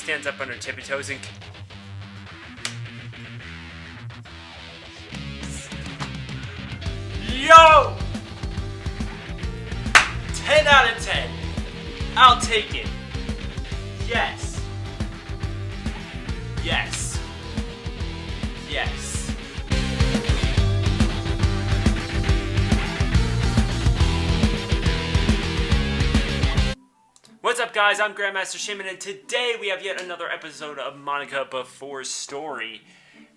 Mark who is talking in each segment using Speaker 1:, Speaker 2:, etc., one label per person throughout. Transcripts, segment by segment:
Speaker 1: stands up on her tippy toes and... Yo! 10 out of 10. I'll take it. Yes. Yes. Yes. What's up, guys? I'm Grandmaster Shaman, and today we have yet another episode of Monika Before Story.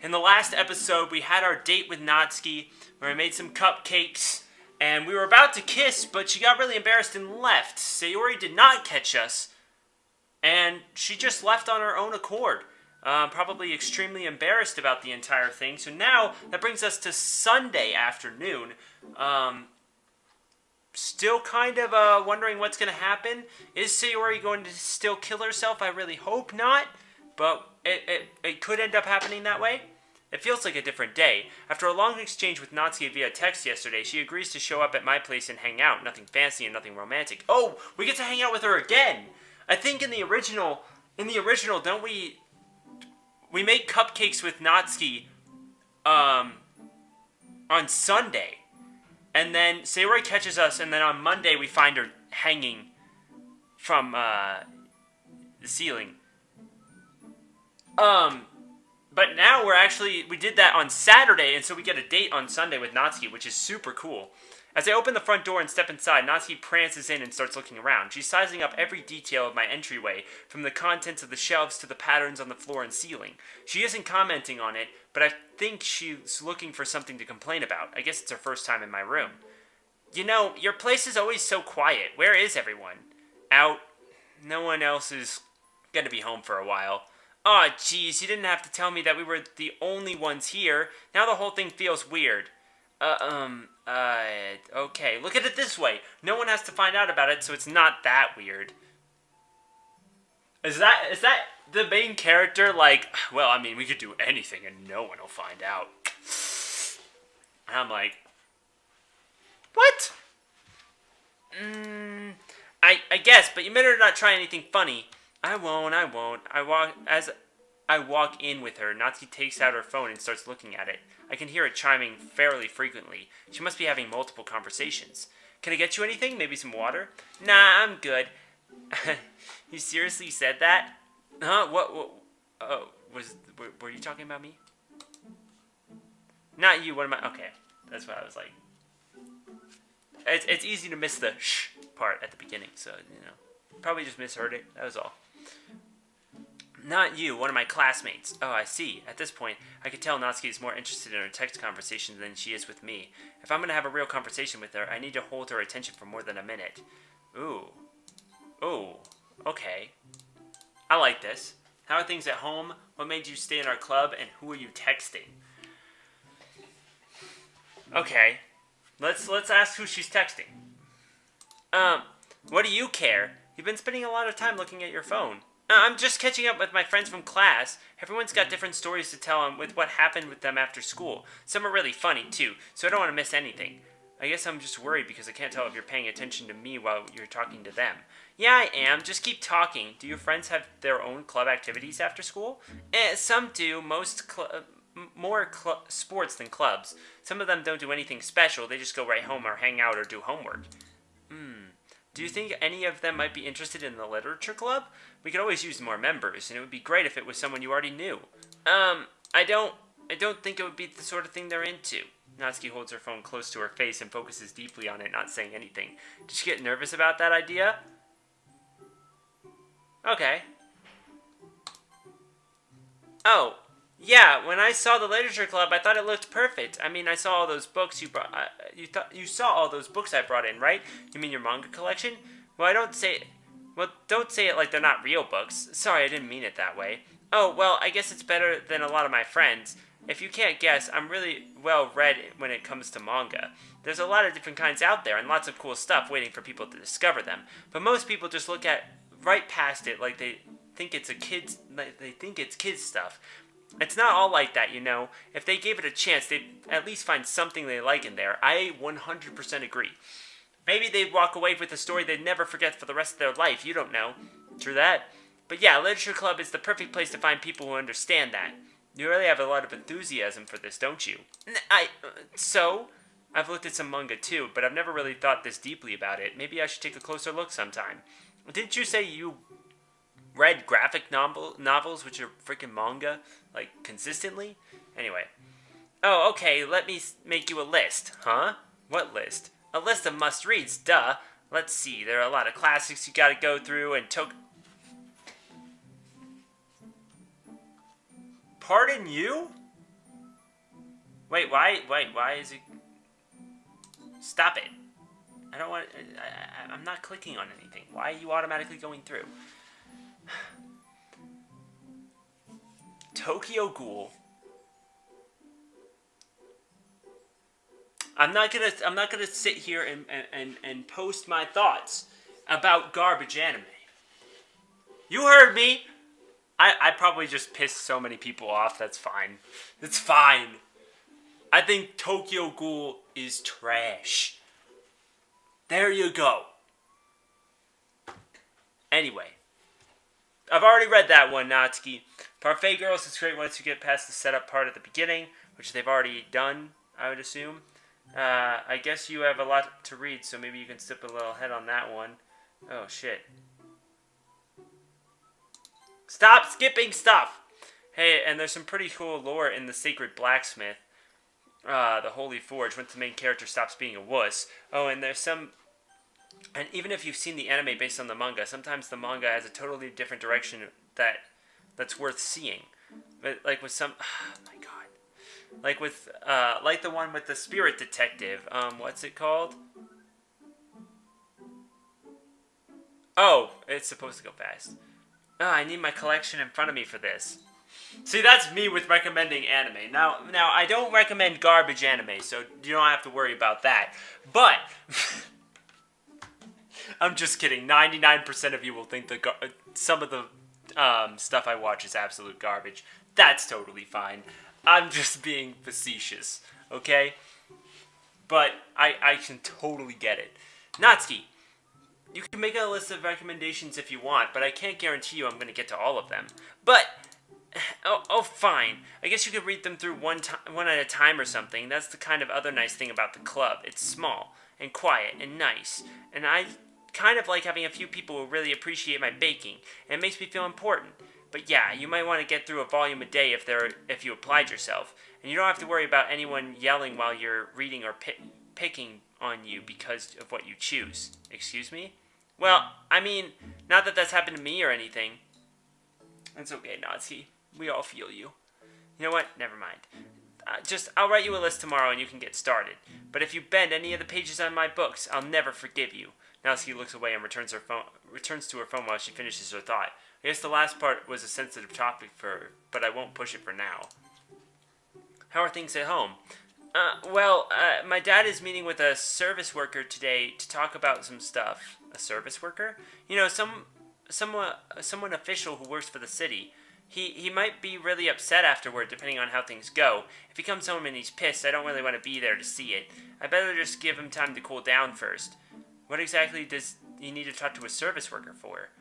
Speaker 1: In the last episode, we had our date with Natsuki, where I made some cupcakes, and we were about to kiss, but she got really embarrassed and left. Sayori did not catch us, and she just left on her own accord. Probably extremely embarrassed about the entire thing. So now, that brings us to Sunday afternoon. Still kind of wondering what's going to happen. Is Sayori going to still kill herself? I really hope not, but it could end up happening that way. It feels like a different day. After a long exchange with Natsuki via text yesterday, she agrees to show up at my place and hang out. Nothing fancy and nothing romantic. Oh, we get to hang out with her again. I think in the original, don't we make cupcakes with Natsuki on Sunday. And then Sayori catches us, and then on Monday we find her hanging from the ceiling. But now we did that on Saturday, and so we get a date on Sunday with Natsuki, which is super cool. As I open the front door and step inside, Natsuki prances in and starts looking around. She's sizing up every detail of my entryway, from the contents of the shelves to the patterns on the floor and ceiling. She isn't commenting on it, but I think she's looking for something to complain about. I guess it's her first time in my room. You know, your place is always so quiet. Where is everyone? Out. No one else is gonna be home for a while. Aw, geez, you didn't have to tell me that we were the only ones here. Now the whole thing feels weird. Okay, look at it this way. No one has to find out about it, so it's not that weird. Is that the main character? Like, well, I mean, we could do anything and no one will find out. And I'm like, what? I guess, but you better not try anything funny. I won't. As I walk in with her, Natsuki takes out her phone and starts looking at it. I can hear it chiming fairly frequently. She must be having multiple conversations. Can I get you anything? Maybe some water? Nah, I'm good. You seriously said that? Huh? What? Oh, were you talking about me? Not you. What am I? Okay, that's what I was like. It's easy to miss the shh part at the beginning, so probably just misheard it. That was all. Not you, one of my classmates. Oh, I see. At this point, I could tell Natsuki is more interested in her text conversations than she is with me. If I'm going to have a real conversation with her, I need to hold her attention for more than a minute. Ooh. Okay. I like this. How are things at home? What made you stay in our club? And who are you texting? Okay. Let's ask who she's texting. What do you care? You've been spending a lot of time looking at your phone. I'm just catching up with my friends from class. Everyone's got different stories to tell with what happened with them after school. Some are really funny, too, so I don't want to miss anything. I guess I'm just worried because I can't tell if you're paying attention to me while you're talking to them. Yeah, I am. Just keep talking. Do your friends have their own club activities after school? Some do. Most more sports than clubs. Some of them don't do anything special. They just go right home or hang out or do homework. Do you think any of them might be interested in the literature club? We could always use more members, and it would be great if it was someone you already knew. I don't think it would be the sort of thing they're into. Natsuki holds her phone close to her face and focuses deeply on it, not saying anything. Did she get nervous about that idea? Okay. Oh, yeah, when I saw the literature club, I thought it looked perfect. I mean, I saw all those books you brought. You saw all those books I brought in, right? You mean your manga collection? Well, don't say it like they're not real books. Sorry, I didn't mean it that way. Oh, well, I guess it's better than a lot of my friends. If you can't guess, I'm really well read when it comes to manga. There's a lot of different kinds out there and lots of cool stuff waiting for people to discover them. But most people just look right past it like they think it's kids stuff. It's not all like that, you know. If they gave it a chance, they'd at least find something they like in there. I 100% agree. Maybe they'd walk away with a story they'd never forget for the rest of their life. You don't know. True that. But yeah, Literature Club is the perfect place to find people who understand that. You really have a lot of enthusiasm for this, don't you? So? I've looked at some manga too, but I've never really thought this deeply about it. Maybe I should take a closer look sometime. Didn't you say you read graphic novels, which are freaking manga, like, consistently? Anyway. Oh, okay, let me make you a list. Huh? What list? A list of must-reads, duh. Let's see, there are a lot of classics you gotta go through, and Pardon you? Wait, why is it... Stop it. I don't want... I'm not clicking on anything. Why are you automatically going through? Tokyo Ghoul. I'm not gonna sit here and post my thoughts about garbage anime. You heard me. I probably just pissed so many people off. That's fine. It's fine. I think Tokyo Ghoul is trash. There you go. Anyway, I've already read that one, Natsuki. Parfait Girls is great once you get past the setup part at the beginning, which they've already done, I would assume. I guess you have a lot to read, so maybe you can skip a little ahead on that one. Oh, shit. Stop skipping stuff! Hey, and there's some pretty cool lore in the Sacred Blacksmith. The Holy Forge, once the main character stops being a wuss. Oh, and there's some... And even if you've seen the anime based on the manga, sometimes the manga has a totally different direction that's worth seeing. But like with some... Oh my god. Like with... like the one with the Spirit Detective. What's it called? Oh, it's supposed to go fast. Oh, I need my collection in front of me for this. See, that's me with recommending anime. Now, I don't recommend garbage anime, so you don't have to worry about that. But, I'm just kidding. 99% of you will think that some of the stuff I watch is absolute garbage. That's totally fine. I'm just being facetious, okay? But I can totally get it. Natsuki, you can make a list of recommendations if you want, but I can't guarantee you I'm going to get to all of them. But... Oh, fine. I guess you could read them through one at a time or something. That's the kind of other nice thing about the club. It's small and quiet and nice. And I kind of like having a few people who really appreciate my baking. And it makes me feel important. But yeah, you might want to get through a volume a day if you applied yourself. And you don't have to worry about anyone yelling while you're reading or picking on you because of what you choose. Excuse me? Well, I mean, not that that's happened to me or anything. It's okay, Natsuki. We all feel you. You know what? Never mind. I'll write you a list tomorrow and you can get started. But if you bend any of the pages on my books, I'll never forgive you. Natsuki looks away and returns to her phone while she finishes her thought. I guess the last part was a sensitive topic for her, but I won't push it for now. How are things at home? My dad is meeting with a service worker today to talk about some stuff. A service worker? You know, someone official who works for the city. He might be really upset afterward, depending on how things go. If he comes home and he's pissed, I don't really want to be there to see it. I better just give him time to cool down first. What exactly does he need to talk to a service worker for?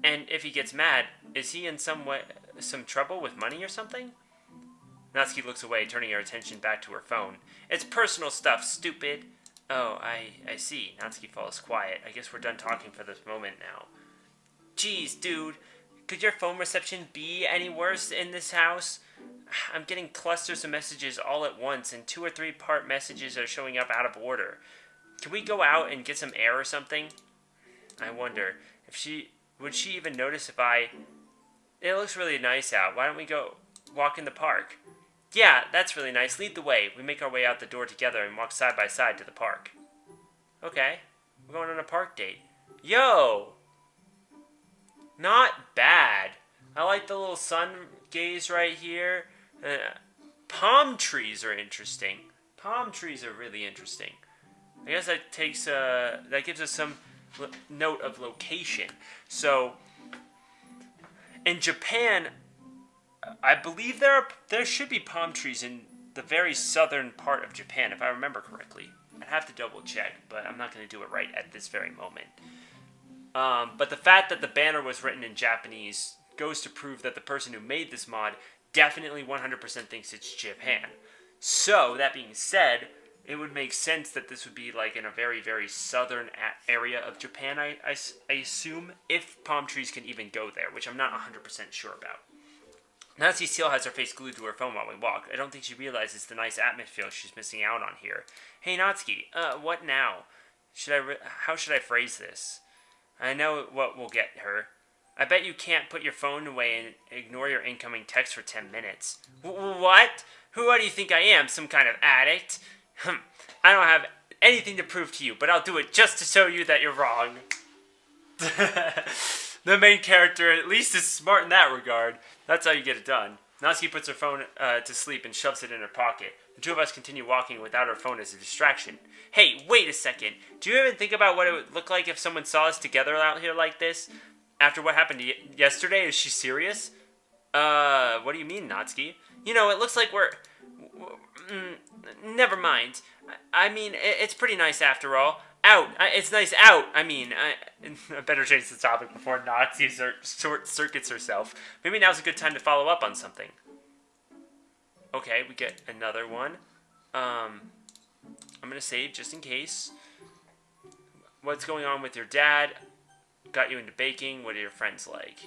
Speaker 1: And if he gets mad, is he in some trouble with money or something? Natsuki looks away, turning her attention back to her phone. It's personal stuff, stupid. Oh, I see. Natsuki falls quiet. I guess we're done talking for this moment now. Jeez, dude. Could your phone reception be any worse in this house? I'm getting clusters of messages all at once, and 2 or 3 part messages are showing up out of order. Can we go out and get some air or something? I wonder if would she even notice if It looks really nice out. Why don't we go walk in the park? Yeah, that's really nice. Lead the way. We make our way out the door together and walk side by side to the park. Okay. We're going on a park date. Yo! Not bad. I like the little sun gaze right here. Palm trees are interesting. Palm trees are really interesting. I guess that gives us some note of location. So, in Japan, I believe there should be palm trees in the very southern part of Japan, if I remember correctly. I'd have to double check, but I'm not going to do it right at this very moment. But the fact that the banner was written in Japanese goes to prove that the person who made this mod definitely 100% thinks it's Japan. So, that being said, it would make sense that this would be like in a very, very southern area of Japan, I assume, if palm trees can even go there, which I'm not 100% sure about. Natsuki still has her face glued to her phone while we walk. I don't think she realizes the nice atmosphere she's missing out on here. Hey, Natsuki, what now? How should I phrase this? I know what will get her. I bet you can't put your phone away and ignore your incoming text for 10 minutes. What? What do you think I am, some kind of addict? I don't have anything to prove to you, but I'll do it just to show you that you're wrong. The main character at least is smart in that regard. That's how you get it done. Natsuki puts her phone to sleep and shoves it in her pocket. The two of us continue walking without our phone as a distraction. Hey, wait a second. Do you even think about what it would look like if someone saw us together out here like this? After what happened yesterday? Is she serious? What do you mean, Natsuki? You know, it looks like we're... never mind. I mean, it's pretty nice after all. Out. It's nice out. I mean, I better change the topic before Natsuki short circuits herself. Maybe now's a good time to follow up on something. Okay, we get another one. I'm going to save just in case. What's going on with your dad? Got you into baking. What are your friends like?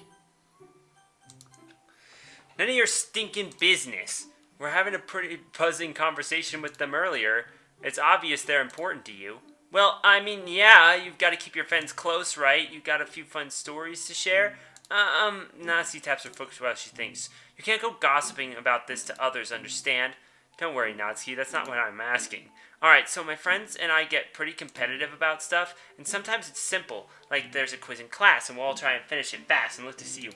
Speaker 1: None of your stinking business. We're having a pretty buzzing conversation with them earlier. It's obvious they're important to you. Well, I mean, yeah, you've got to keep your friends close, right? You've got a few fun stories to share. Natsuki taps her foot while she thinks. You can't go gossiping about this to others, understand? Don't worry, Natsuki, that's not what I'm asking. Alright, so my friends and I get pretty competitive about stuff, and sometimes it's simple, like there's a quiz in class, and we'll all try and finish it fast and look to see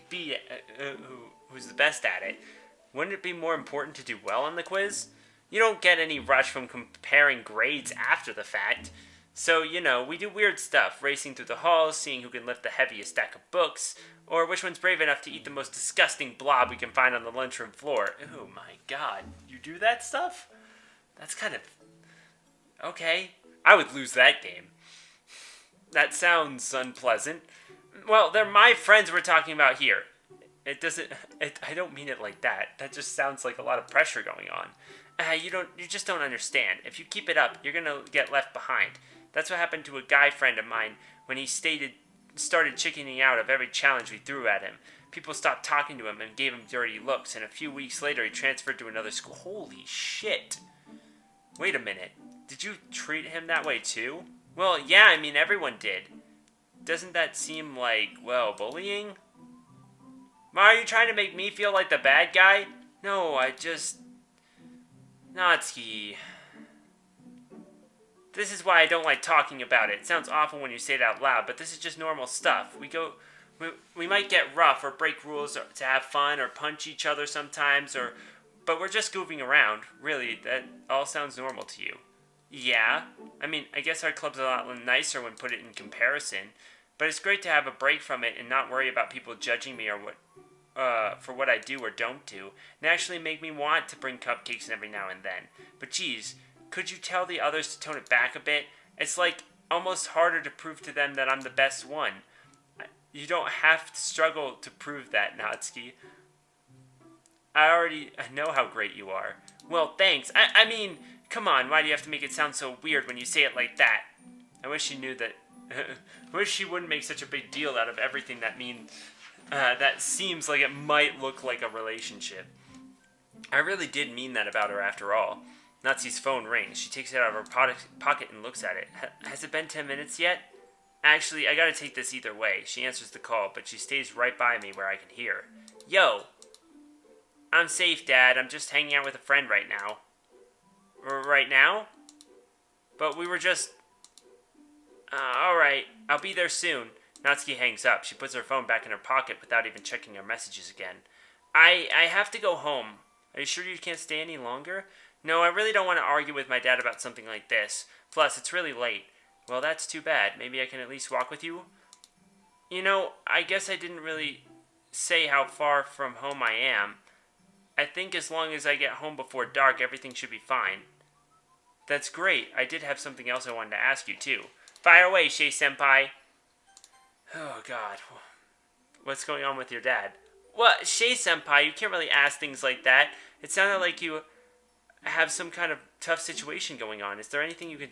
Speaker 1: who's the best at it. Wouldn't it be more important to do well on the quiz? You don't get any rush from comparing grades after the fact. So, you know, we do weird stuff, racing through the halls, seeing who can lift the heaviest stack of books, or which one's brave enough to eat the most disgusting blob we can find on the lunchroom floor. Oh my god, you do that stuff? That's kind of... Okay, I would lose that game. That sounds unpleasant. Well, they're my friends we're talking about here. I don't mean it like that. That just sounds like a lot of pressure going on. You just don't understand. If you keep it up, you're gonna get left behind. That's what happened to a guy friend of mine when he started chickening out of every challenge we threw at him. People stopped talking to him and gave him dirty looks, and a few weeks later he transferred to another school. Holy shit. Wait a minute. Did you treat him that way too? Well, yeah, I mean, everyone did. Doesn't that seem like, well, bullying? Ma, are you trying to make me feel like the bad guy? No, Natsuki. This is why I don't like talking about it. It sounds awful when you say it out loud, but this is just normal stuff. We might get rough or break rules to have fun or punch each other sometimes, but we're just goofing around. Really, that all sounds normal to you. Yeah, I mean, I guess our club's a lot nicer when put it in comparison, but it's great to have a break from it and not worry about people judging me or for what I do or don't do, and actually make me want to bring cupcakes every now and then. But geez, could you tell the others to tone it back a bit? It's like almost harder to prove to them that I'm the best one. You don't have to struggle to prove that, Natsuki. I know how great you are. Well, thanks. I mean, come on, why do you have to make it sound so weird when you say it like that? I wish you knew that. I wish she wouldn't make such a big deal out of everything that seems like it might look like a relationship. I really did mean that about her after all. Natsuki's phone rings. She takes it out of her pocket and looks at it. Has it been 10 minutes yet? Actually, I gotta take this either way. She answers the call, but she stays right by me where I can hear. Yo! I'm safe, Dad. I'm just hanging out with a friend right now. Right now? But we were just... alright. I'll be there soon. Natsuki hangs up. She puts her phone back in her pocket without even checking her messages again. I have to go home. Are you sure you can't stay any longer? No, I really don't want to argue with my dad about something like this. Plus, it's really late. Well, that's too bad. Maybe I can at least walk with you? You know, I guess I didn't really say how far from home I am. I think as long as I get home before dark, everything should be fine. That's great. I did have something else I wanted to ask you, too. Fire away, Shei-senpai. Oh, God. What's going on with your dad? Well, Shay-senpai, you can't really ask things like that. It sounded like you have some kind of tough situation going on. Is there anything you can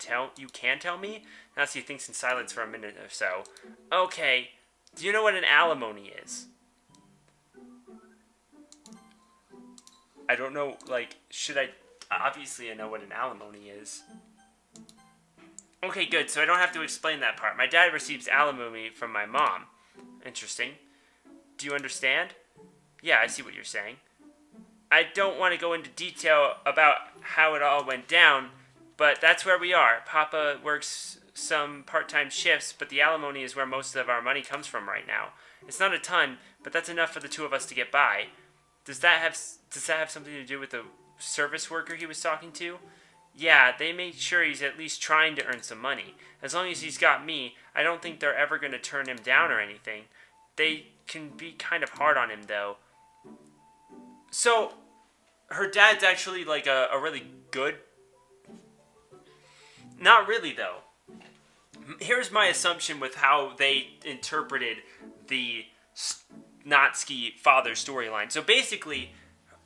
Speaker 1: tell me? Natsuki thinks in silence for a minute or so. Okay. Do you know what an alimony is? I don't know, like, should I... Obviously, I know what an alimony is. Okay, good, so I don't have to explain that part. My dad receives alimony from my mom. Interesting. Do you understand? Yeah, I see what you're saying. I don't want to go into detail about how it all went down, but that's where we are. Papa works some part-time shifts, but the alimony is where most of our money comes from right now. It's not a ton, but that's enough for the two of us to get by. Does that have something to do with the service worker he was talking to? Yeah, they made sure he's at least trying to earn some money. As long as he's got me, I don't think they're ever going to turn him down or anything. They can be kind of hard on him, though. So, her dad's actually like a really good... Not really, though. Here's my assumption with how they interpreted the Natsuki father storyline. So basically,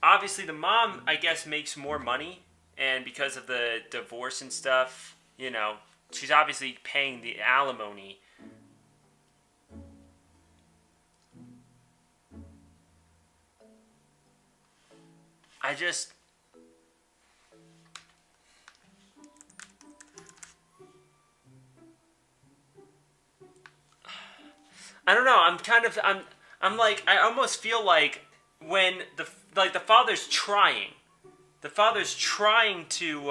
Speaker 1: obviously the mom, I guess, makes more money, and because of the divorce and stuff, you know, she's obviously paying the alimony. I don't know. I'm like, I almost feel like when the father's trying, the father's trying to,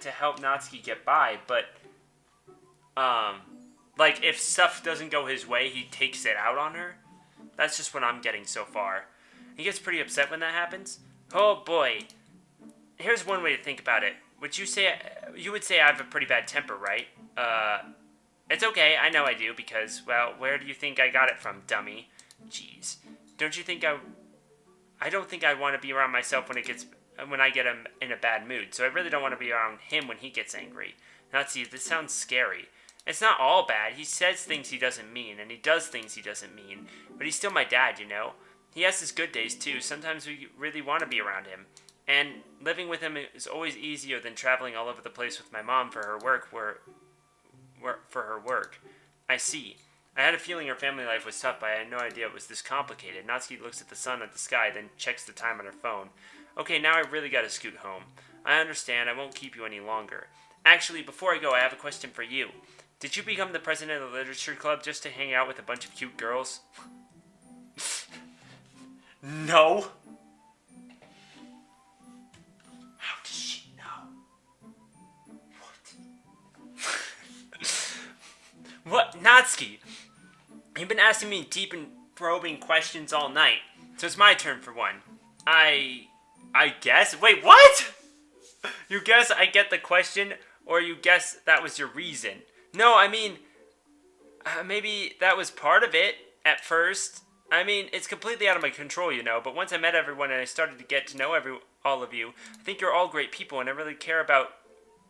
Speaker 1: to help Natsuki get by, but, like, if stuff doesn't go his way, he takes it out on her. That's just what I'm getting so far. He gets pretty upset when that happens. Oh boy. Here's one way to think about it. You would say I have a pretty bad temper, right? It's okay, I know I do, because, well, where do you think I got it from, dummy? Jeez. Don't you think I don't think I want to be around myself when I get in a bad mood, so I really don't want to be around him when he gets angry. Natsuki, this sounds scary. It's not all bad. He says things he doesn't mean, and he does things he doesn't mean, but he's still my dad, you know? He has his good days, too. Sometimes we really want to be around him. And living with him is always easier than traveling all over the place with my mom for her work, I see. I had a feeling her family life was tough, but I had no idea it was this complicated. Natsuki looks at the sun at the sky, then checks the time on her phone. Okay, now I really gotta scoot home. I understand, I won't keep you any longer. Actually, before I go, I have a question for you. Did you become the president of the literature club just to hang out with a bunch of cute girls? No. How does she know? What? Natsuki, you've been asking me deep and probing questions all night, so it's my turn for one. I guess? Wait, what? You guess I get the question, or you guess that was your reason? No, I mean, maybe that was part of it at first. I mean, it's completely out of my control, you know, but once I met everyone and I started to get to know all of you, I think you're all great people, and I really care about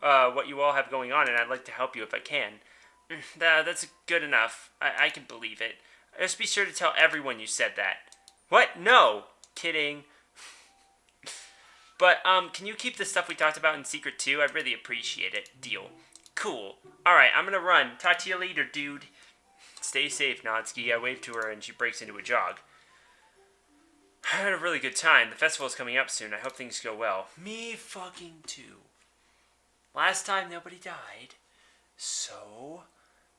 Speaker 1: what you all have going on, and I'd like to help you if I can. That's good enough. I can believe it. Just be sure to tell everyone you said that. What? No. Kidding. But, can you keep the stuff we talked about in secret too? I'd really appreciate it. Deal. Cool. Alright, I'm gonna run. Talk to you later, dude. Stay safe, Natsuki. I wave to her and she breaks into a jog. I had a really good time. The festival's coming up soon. I hope things go well. Me fucking too. Last time nobody died, so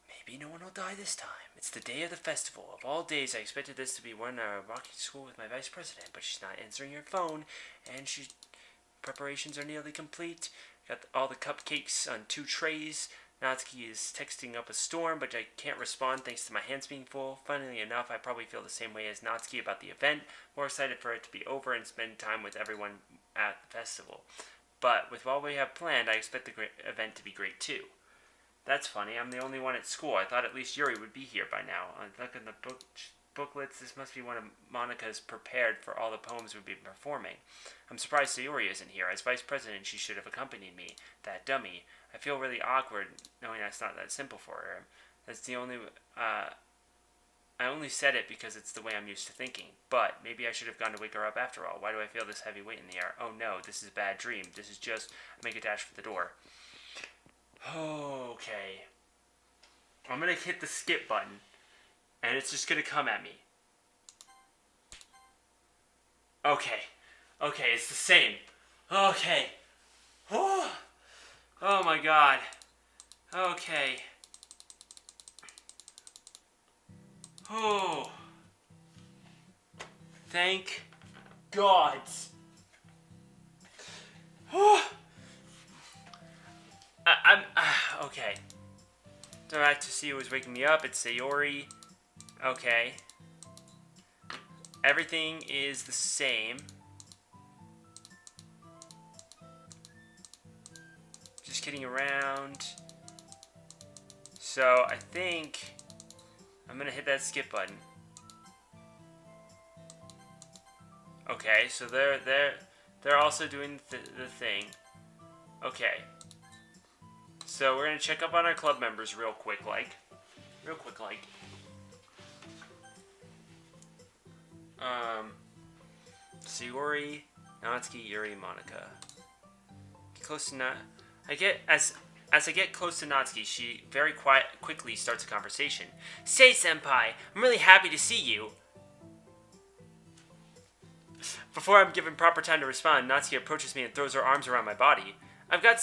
Speaker 1: maybe no one will die this time. It's the day of the festival. Of all days, I expected this to be when walking to school with my vice president, but she's not answering her phone, and preparations are nearly complete. Got all the cupcakes on 2 trays. Natsuki is texting up a storm, but I can't respond thanks to my hands being full. Funnily enough, I probably feel the same way as Natsuki about the event. More excited for it to be over and spend time with everyone at the festival. But with what we have planned, I expect the event to be great too. That's funny. I'm the only one at school. I thought at least Yuri would be here by now. I'm looking the book. booklets. This must be one of Monika's prepared for all the poems we'll be performing. I'm surprised Sayori isn't here. As vice president, she should have accompanied me. That dummy. I feel really awkward knowing that's not that simple for her. That's the only... I only said it because it's the way I'm used to thinking. But maybe I should have gone to wake her up after all. Why do I feel this heavy weight in the air? Oh no, this is a bad dream. This is just... Make a dash for the door. Okay. I'm going to hit the skip button. And it's just going to come at me. Okay. Okay, it's the same. Okay. Oh my god. Okay. Oh. Thank God. Oh. I'm okay. So I have to see who was waking me up. It's Sayori. Okay. Everything is the same. Just kidding around. So I think I'm gonna hit that skip button. Okay, so they're also doing the thing. Okay. So we're gonna check up on our club members real quick. Sayori, Natsuki, Yuri, Monika. Get close to as I get close to Natsuki, she very quickly starts a conversation. Say, senpai, I'm really happy to see you. Before I'm given proper time to respond, Natsuki approaches me and throws her arms around my body. I've got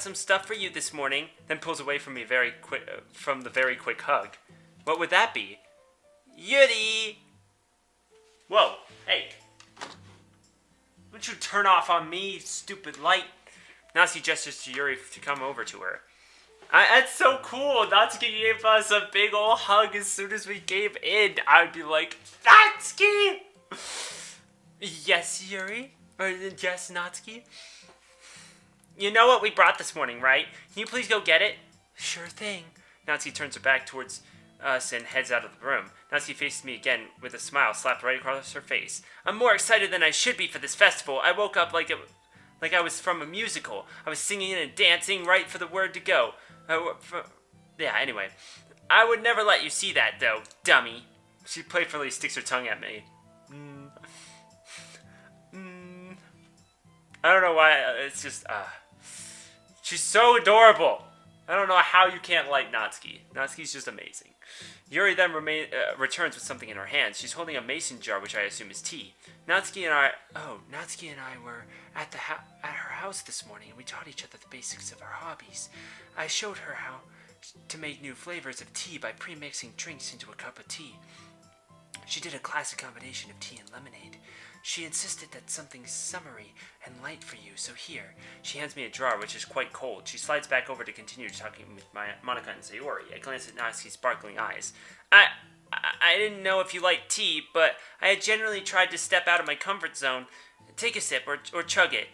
Speaker 1: some stuff for you this morning. Then pulls away from me from the very quick hug. What would that be? Yuri. Whoa, hey. Don't you turn off on me, stupid light. Natsuki gestures to Yuri to come over to her. That's so cool. Natsuki gave us a big ol' hug as soon as we gave in. I'd be like, Natsuki! Yes, Yuri? Or yes, Natsuki? You know what we brought this morning, right? Can you please go get it? Sure thing. Natsuki turns her back towards us and heads out of the room. Natsuki faces me again with a smile slapped right across her face. I'm more excited than I should be for this festival. I woke up like I was from a musical. I was singing and dancing right for the word to go. Yeah, anyway. I would never let you see that, though, dummy. She playfully sticks her tongue at me. I don't know why. It's just, she's so adorable. I don't know how you can't like Natsuki. Natsuki's just amazing. Yuri then returns with something in her hands. She's holding a mason jar, which I assume is tea. Natsuki and I were at her house this morning, and we taught each other the basics of our hobbies. I showed her how to make new flavors of tea by pre-mixing drinks into a cup of tea. She did a classic combination of tea and lemonade. She insisted that something summery and light for you, so here. She hands me a jar, which is quite cold. She slides back over to continue talking with Monika and Sayori. I glance at Natsuki's sparkling eyes. I didn't know if you liked tea, but I had generally tried to step out of my comfort zone. Take a sip or chug it.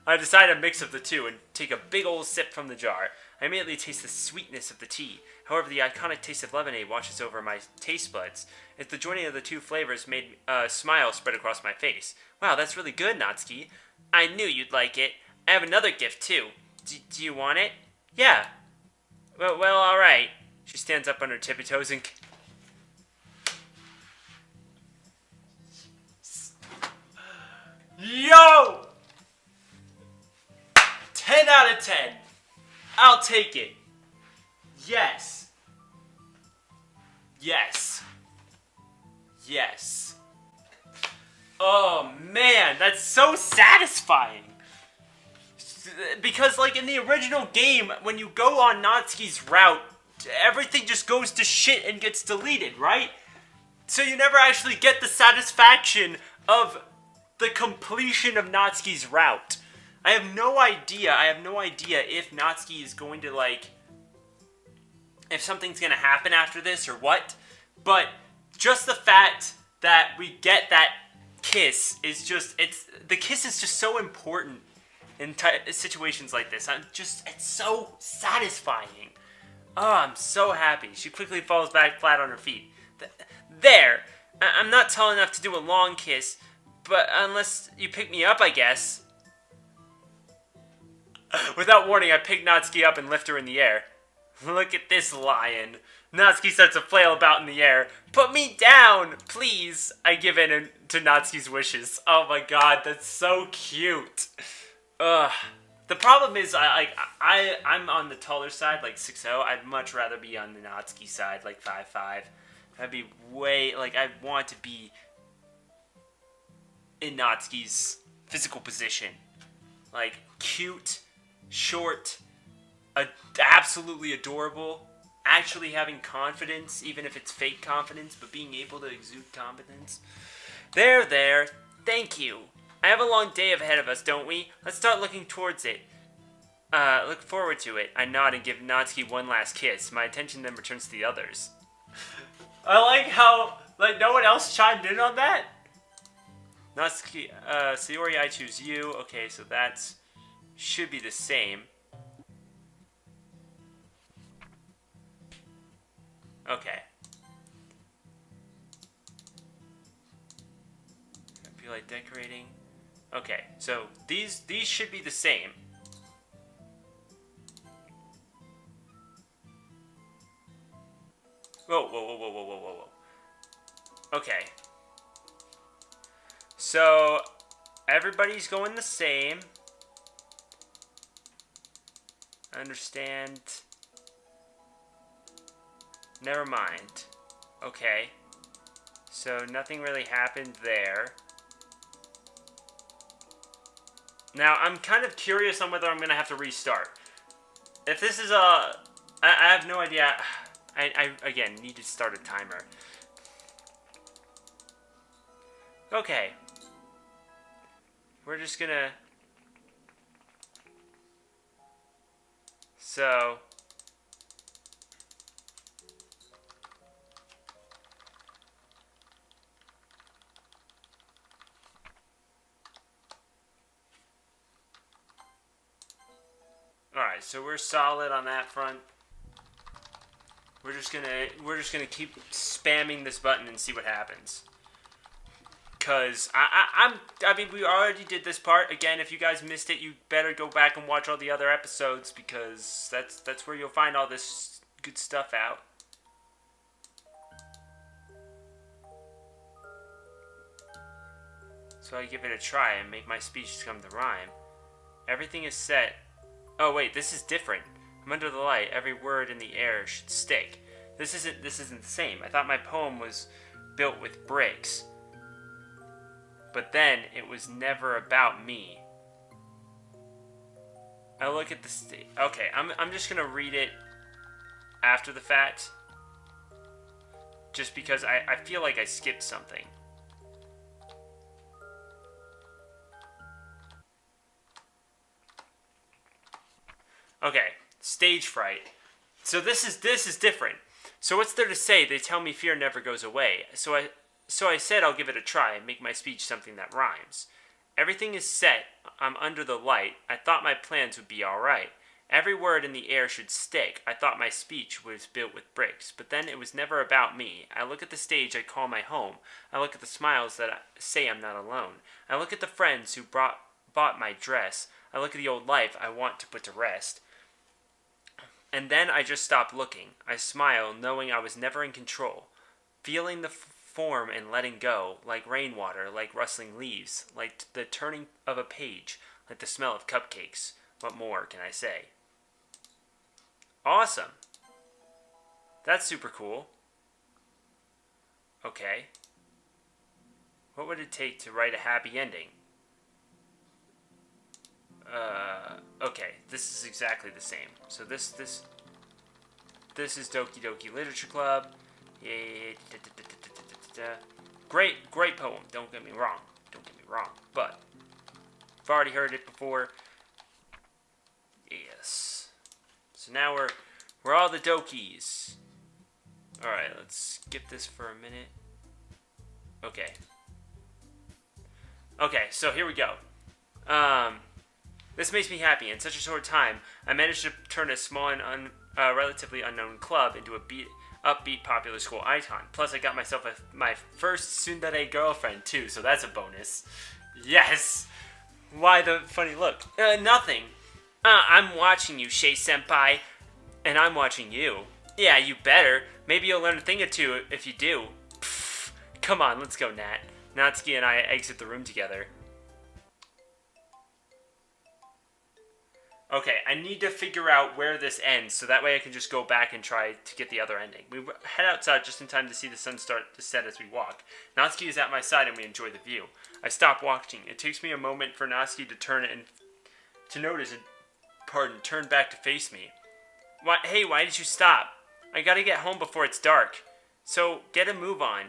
Speaker 1: I decide a mix of the two and take a big old sip from the jar. I immediately taste the sweetness of the tea. However, the iconic taste of lemonade washes over my taste buds. It's the joining of the two flavors made a smile spread across my face. Wow, that's really good, Natsuki. I knew you'd like it. I have another gift, too. Do you want it? Yeah. Well, alright. She stands up on her tippy toes and... Yo! 10 out of 10. I'll take it. Yes. Yes. Yes. Oh man, that's so satisfying. Because like in the original game, when you go on Natsuki's route, everything just goes to shit and gets deleted, right? So you never actually get the satisfaction of the completion of Natsuki's route. I have no idea if Natsuki is going to like... if something's going to happen after this or what. But just the fact that we get that kiss is just... the kiss is just so important in situations like this. It's so satisfying. Oh, I'm so happy. She quickly falls back flat on her feet. I'm not tall enough to do a long kiss, but unless you pick me up, I guess. Without warning, I pick Natsuki up and lift her in the air. Look at this lion. Natsuki starts to flail about in the air. Put me down, please. I give in to Natsuki's wishes. Oh my god, that's so cute. Ugh. The problem is, I'm on the taller side, like 6'0". I'd much rather be on the Natsuki side, like 5'5". That'd be way, like, I want to be in Natsuki's physical position. Like, cute, short, absolutely adorable, actually having confidence, even if it's fake confidence, but being able to exude confidence. There, thank you. I have a long day ahead of us, don't we? Let's start looking towards it. Look forward to it. I nod and give Natsuki one last kiss. My attention then returns to the others. I like how, like, no one else chimed in on that. Natsuki, Sayori, I choose you. Okay, so that's should be the same. Okay. I feel like decorating. Okay, so these should be the same. Whoa. Okay. So everybody's going the same. Understand. Never mind. Okay. So nothing really happened there. Now, I'm kind of curious on whether I'm going to have to restart. If this is I have no idea. I again, need to start a timer. Okay. We're just going to... So... Alright, so we're solid on that front. We're just gonna keep spamming this button and see what happens. Cause I mean, we already did this part. Again, if you guys missed it, you better go back and watch all the other episodes, because that's where you'll find all this good stuff out. So I give it a try and make my speech come to rhyme. Everything is set. Oh wait, this is different. I'm under the light. Every word in the air should stick. This isn't the same. I thought my poem was built with bricks. But then it was never about me. I look at the okay, I'm just gonna read it after the fact. Just because I feel like I skipped something. Okay, stage fright. So this is different. So what's there to say? They tell me fear never goes away. So I said I'll give it a try and make my speech something that rhymes. Everything is set. I'm under the light. I thought my plans would be alright. Every word in the air should stick. I thought my speech was built with bricks. But then it was never about me. I look at the stage I call my home. I look at the smiles that say I'm not alone. I look at the friends who bought my dress. I look at the old life I want to put to rest. And then I just stopped looking. I smile, knowing I was never in control. Feeling the form and letting go, like rainwater, like rustling leaves, like the turning of a page, like the smell of cupcakes. What more can I say? Awesome. That's super cool. Okay. What would it take to write a happy ending? Okay, this is exactly the same. So this is Doki Doki Literature Club. Yay. Great poem. Don't get me wrong. But I've already heard it before. Yes. So now we're all the Dokis. All right, let's skip this for a minute. Okay. Okay, so here we go. This makes me happy. In such a short time, I managed to turn a small and relatively unknown club into upbeat, popular school icon. Plus, I got myself my first tsundere girlfriend, too, so that's a bonus. Yes! Why the funny look? Nothing. I'm watching you, Shay-senpai. And I'm watching you. Yeah, you better. Maybe you'll learn a thing or two if you do. Pfft. Come on, let's go, Nat. Natsuki and I exit the room together. Okay, I need to figure out where this ends, so that way I can just go back and try to get the other ending. We head outside just in time to see the sun start to set as we walk. Natsuki is at my side and we enjoy the view. I stop watching. It takes me a moment for Natsuki to turn back to face me. Hey, why did you stop? I gotta get home before it's dark. So, get a move on.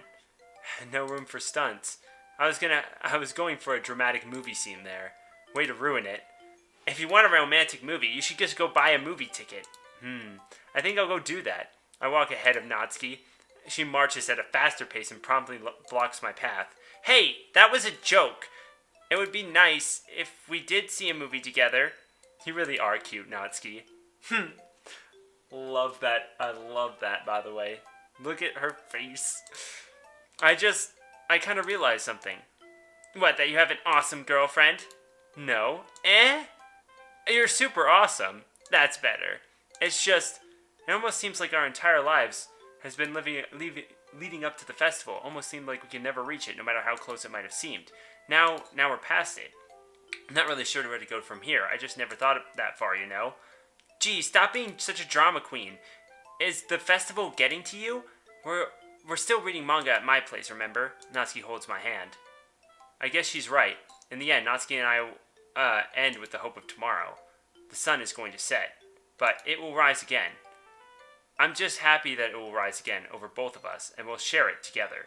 Speaker 1: No room for stunts. I was going for a dramatic movie scene there. Way to ruin it. If you want a romantic movie, you should just go buy a movie ticket. I think I'll go do that. I walk ahead of Natsuki. She marches at a faster pace and promptly blocks my path. Hey, that was a joke. It would be nice if we did see a movie together. You really are cute, Natsuki. Love that. I love that, by the way. Look at her face. I kind of realized something. What, that you have an awesome girlfriend? No. You're super awesome. That's better. It's just, it almost seems like our entire lives has been leading up to the festival. Almost seemed like we could never reach it, no matter how close it might have seemed. Now we're past it. I'm not really sure where to go from here. I just never thought of that far, you know? Gee, stop being such a drama queen. Is the festival getting to you? We're still reading manga at my place, remember? Natsuki holds my hand. I guess she's right. In the end, Natsuki and I end with the hope of tomorrow. The sun is going to set, but it will rise again. I'm just happy that it will rise again over both of us, and we'll share it together.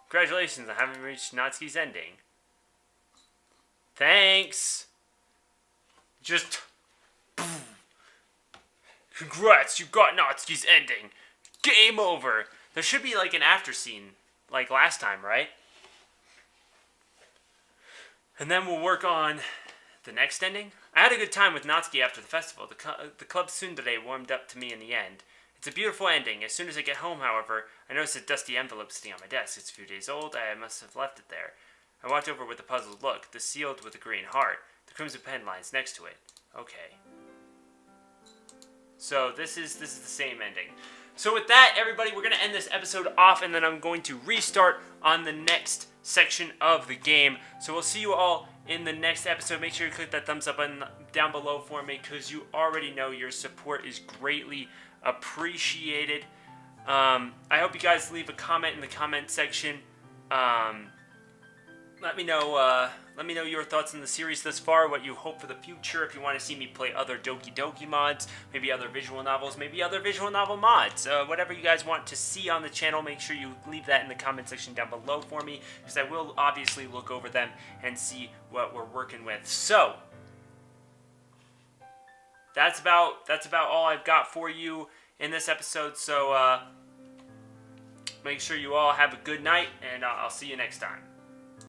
Speaker 1: Congratulations on having reached Natsuki's ending. Thanks. Just... Congrats, you got Natsuki's ending. Game over. There should be like an after scene, like last time, right? And then we'll work on the next ending. I had a good time with Natsuki after the festival. The club tsundere warmed up to me in the end. It's a beautiful ending. As soon as I get home, however, I notice a dusty envelope sitting on my desk. It's a few days old. I must have left it there. I walked over with a puzzled look. The sealed with a green heart. The crimson pen lines next to it. Okay. So this is the same ending. So with that, everybody, we're going to end this episode off, and then I'm going to restart on the next section of the game. So we'll see you all in the next episode. Make sure you click that thumbs up button down below for me, because you already know your support is greatly appreciated. I hope you guys leave a comment in the comment section. Let me know your thoughts on the series thus far, what you hope for the future, if you want to see me play other Doki Doki mods, maybe other visual novels, maybe other visual novel mods. Whatever you guys want to see on the channel, make sure you leave that in the comment section down below for me, because I will obviously look over them and see what we're working with. So, that's about all I've got for you in this episode, so make sure you all have a good night, and I'll see you next time.